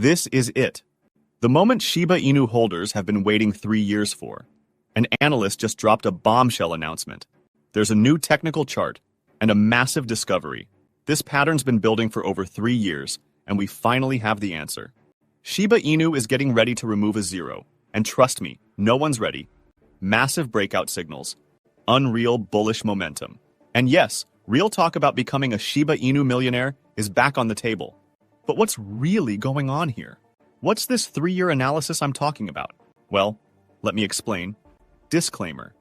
This is it. The moment Shiba Inu holders have been waiting 3 years for. An analyst just dropped a bombshell announcement. There's a new technical chart and a massive discovery. This pattern's been building for over 3 years, and we finally have the answer. Shiba Inu is getting ready to remove a zero, and trust me, no one's ready. Massive breakout signals. Unreal bullish momentum. And yes, real talk about becoming a Shiba Inu millionaire is back on the table. But what's really going on here? What's this 3-year analysis I'm talking about? Well, let me explain. Disclaimer.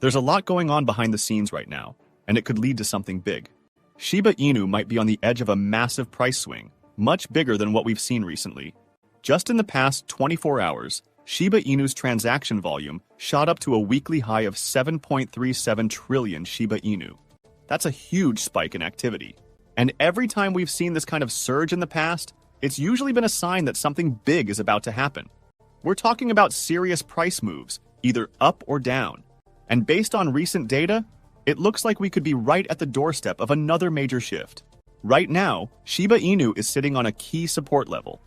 There's a lot going on behind the scenes right now, and it could lead to something big. Shiba Inu might be on the edge of a massive price swing, much bigger than what we've seen recently. Just in the past 24 hours, Shiba Inu's transaction volume shot up to a weekly high of 7.37 trillion Shiba Inu. That's a huge spike in activity. And every time we've seen this kind of surge in the past, it's usually been a sign that something big is about to happen. We're talking about serious price moves, either up or down. And based on recent data, it looks like we could be right at the doorstep of another major shift. Right now, Shiba Inu is sitting on a key support level.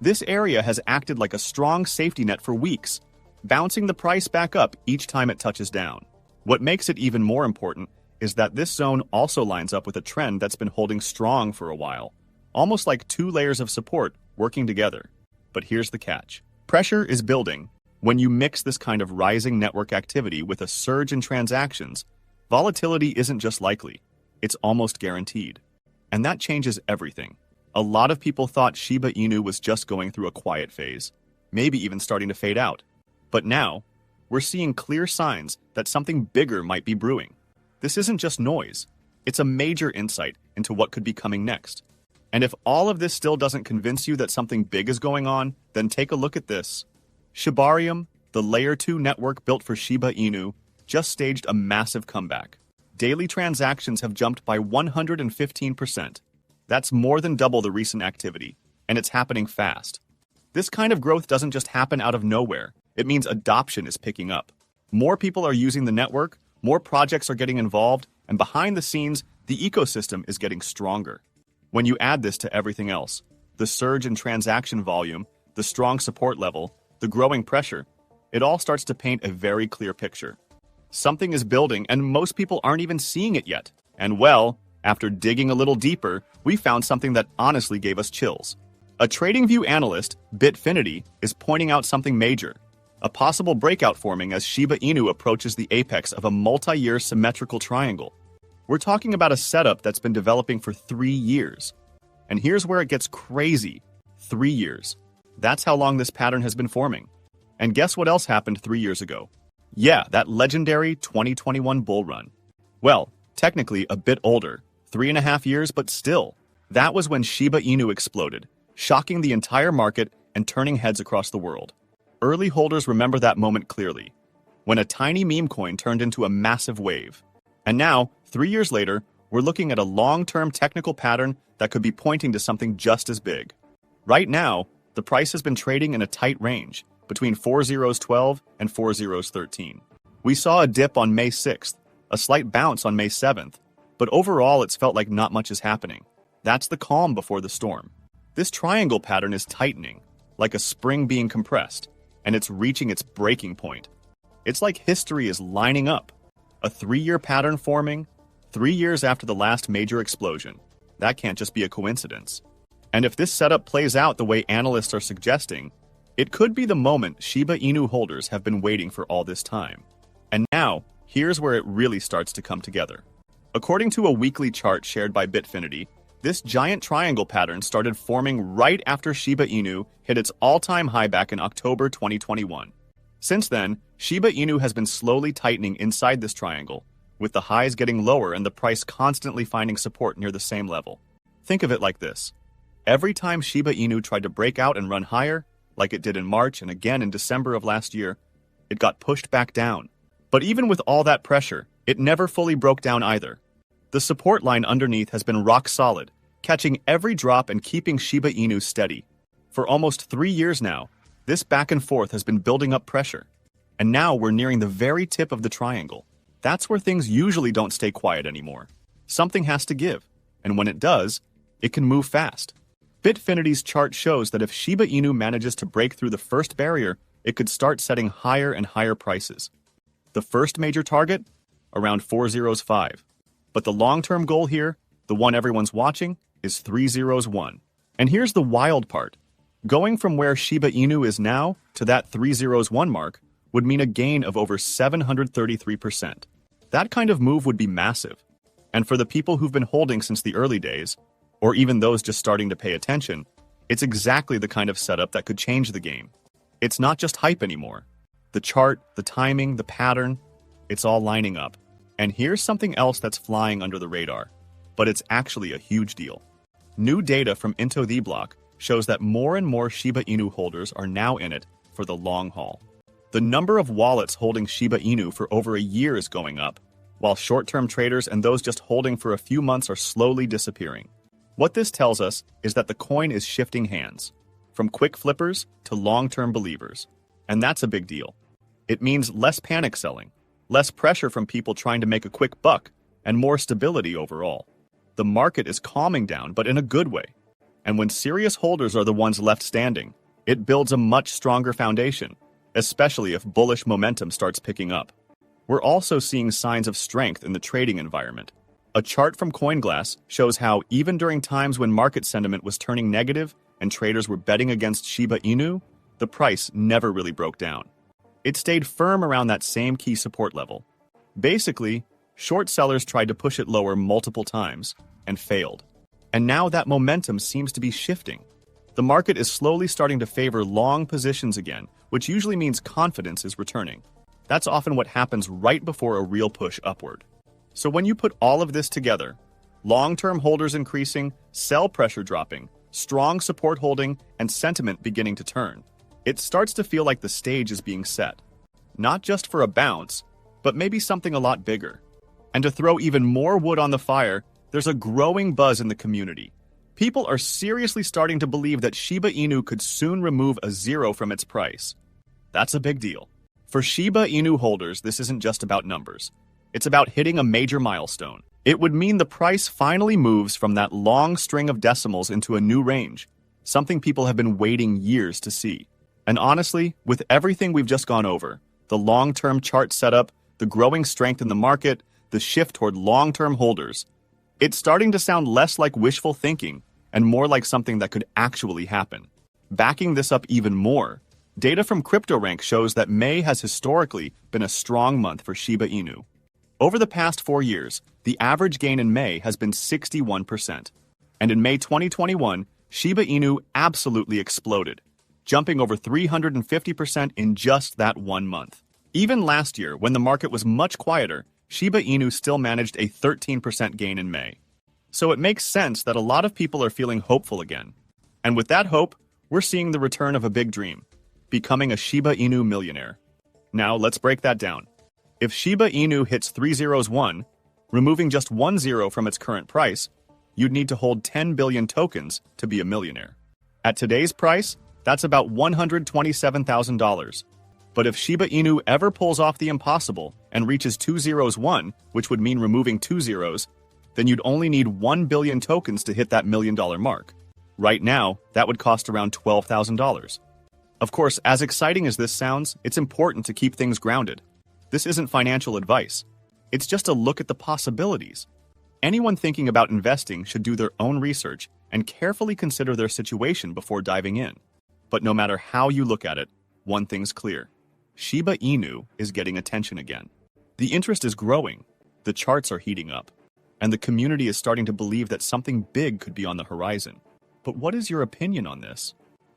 This area has acted like a strong safety net for weeks, bouncing the price back up each time it touches down. What makes it even more important is that this zone also lines up with a trend that's been holding strong for a while, almost like 2 layers of support working together. But here's the catch. Pressure is building. When you mix this kind of rising network activity with a surge in transactions, volatility isn't just likely, it's almost guaranteed. And that changes everything. A lot of people thought Shiba Inu was just going through a quiet phase, maybe even starting to fade out. But now, we're seeing clear signs that something bigger might be brewing. This isn't just noise, it's a major insight into what could be coming next. And if all of this still doesn't convince you that something big is going on, then take a look at this. Shibarium, the Layer 2 network built for Shiba Inu, just staged a massive comeback. Daily transactions have jumped by 115%. That's more than double the recent activity, and it's happening fast. This kind of growth doesn't just happen out of nowhere. It means adoption is picking up. More people are using the network, more projects are getting involved, and behind the scenes, the ecosystem is getting stronger. When you add this to everything else, the surge in transaction volume, the strong support level, the growing pressure, it all starts to paint a very clear picture. Something is building, and most people aren't even seeing it yet. And well, after digging a little deeper, we found something that honestly gave us chills. A TradingView analyst, Bitfinity, is pointing out something major. A possible breakout forming as Shiba Inu approaches the apex of a multi-year symmetrical triangle. We're talking about a setup that's been developing for 3 years. And here's where it gets crazy. 3 years. That's how long this pattern has been forming. And guess what else happened 3 years ago? Yeah, that legendary 2021 bull run. Well, technically a bit older, 3.5 years, but still. That was when Shiba Inu exploded, shocking the entire market and turning heads across the world. Early holders remember that moment clearly, when a tiny meme coin turned into a massive wave. And now, 3 years later, we're looking at a long-term technical pattern that could be pointing to something just as big. Right now, the price has been trading in a tight range, between 4.012 and 4.013. We saw a dip on May 6th, a slight bounce on May 7th, but overall it's felt like not much is happening. That's the calm before the storm. This triangle pattern is tightening, like a spring being compressed, and it's reaching its breaking point. It's like history is lining up. A 3-year pattern forming, 3 years after the last major explosion. That can't just be a coincidence. And if this setup plays out the way analysts are suggesting, it could be the moment Shiba Inu holders have been waiting for all this time. And now, here's where it really starts to come together. According to a weekly chart shared by Bitfinity, this giant triangle pattern started forming right after Shiba Inu hit its all-time high back in October 2021. Since then, Shiba Inu has been slowly tightening inside this triangle, with the highs getting lower and the price constantly finding support near the same level. Think of it like this. Every time Shiba Inu tried to break out and run higher, like it did in March and again in December of last year, it got pushed back down. But even with all that pressure, it never fully broke down either. The support line underneath has been rock solid, catching every drop and keeping Shiba Inu steady. For almost 3 years now, this back and forth has been building up pressure. And now we're nearing the very tip of the triangle. That's where things usually don't stay quiet anymore. Something has to give, and when it does, it can move fast. Bitfinity's chart shows that if Shiba Inu manages to break through the first barrier, it could start setting higher and higher prices. The first major target? Around 405. But the long-term goal here, the one everyone's watching, is 301. And here's the wild part. Going from where Shiba Inu is now to that 301 mark would mean a gain of over 733%. That kind of move would be massive. And for the people who've been holding since the early days, or even those just starting to pay attention, it's exactly the kind of setup that could change the game. It's not just hype anymore. The chart, the timing, the pattern, it's all lining up. And here's something else that's flying under the radar, but it's actually a huge deal. New data from Into the Block shows that more and more Shiba Inu holders are now in it for the long haul. The number of wallets holding Shiba Inu for over a year is going up, while short-term traders and those just holding for a few months are slowly disappearing. What this tells us is that the coin is shifting hands, from quick flippers to long-term believers. And that's a big deal. It means less panic selling, less pressure from people trying to make a quick buck, and more stability overall. The market is calming down, but in a good way. And when serious holders are the ones left standing, it builds a much stronger foundation, especially if bullish momentum starts picking up. We're also seeing signs of strength in the trading environment. A chart from CoinGlass shows how, even during times when market sentiment was turning negative and traders were betting against Shiba Inu, the price never really broke down. It stayed firm around that same key support level. Basically, short sellers tried to push it lower multiple times and failed. And now that momentum seems to be shifting. The market is slowly starting to favor long positions again, which usually means confidence is returning. That's often what happens right before a real push upward. So when you put all of this together, long-term holders increasing, sell pressure dropping, strong support holding, and sentiment beginning to turn, it starts to feel like the stage is being set. Not just for a bounce, but maybe something a lot bigger. And to throw even more wood on the fire, there's a growing buzz in the community. People are seriously starting to believe that Shiba Inu could soon remove a zero from its price. That's a big deal. For Shiba Inu holders, this isn't just about numbers. It's about hitting a major milestone. It would mean the price finally moves from that long string of decimals into a new range, something people have been waiting years to see. And honestly, with everything we've just gone over, the long-term chart setup, the growing strength in the market, the shift toward long-term holders, it's starting to sound less like wishful thinking and more like something that could actually happen. Backing this up even more, data from CryptoRank shows that May has historically been a strong month for Shiba Inu. Over the past 4 years, the average gain in May has been 61%. And in May 2021, Shiba Inu absolutely exploded, jumping over 350% in just that 1 month. Even last year, when the market was much quieter, Shiba Inu still managed a 13% gain in May. So it makes sense that a lot of people are feeling hopeful again. And with that hope, we're seeing the return of a big dream, becoming a Shiba Inu millionaire. Now let's break that down. If Shiba Inu hits 301, removing just 1 zero from its current price, you'd need to hold 10 billion tokens to be a millionaire. At today's price, that's about $127,000. But if Shiba Inu ever pulls off the impossible and reaches 201, which would mean removing 2 zeros, then you'd only need 1 billion tokens to hit that $1 million mark. Right now, that would cost around $12,000. Of course, as exciting as this sounds, it's important to keep things grounded. This isn't financial advice. It's just a look at the possibilities. Anyone thinking about investing should do their own research and carefully consider their situation before diving in. But no matter how you look at it, one thing's clear. Shiba Inu is getting attention again. The interest is growing, the charts are heating up, and the community is starting to believe that something big could be on the horizon. But what is your opinion on this?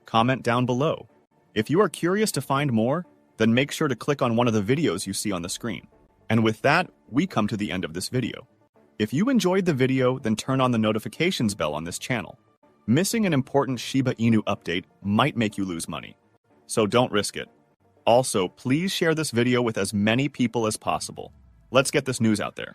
Comment down below. If you are curious to find more, then make sure to click on one of the videos you see on the screen. And with that, we come to the end of this video. If you enjoyed the video, then turn on the notifications bell on this channel. Missing an important Shiba Inu update might make you lose money, so don't risk it. Also, please share this video with as many people as possible. Let's get this news out there.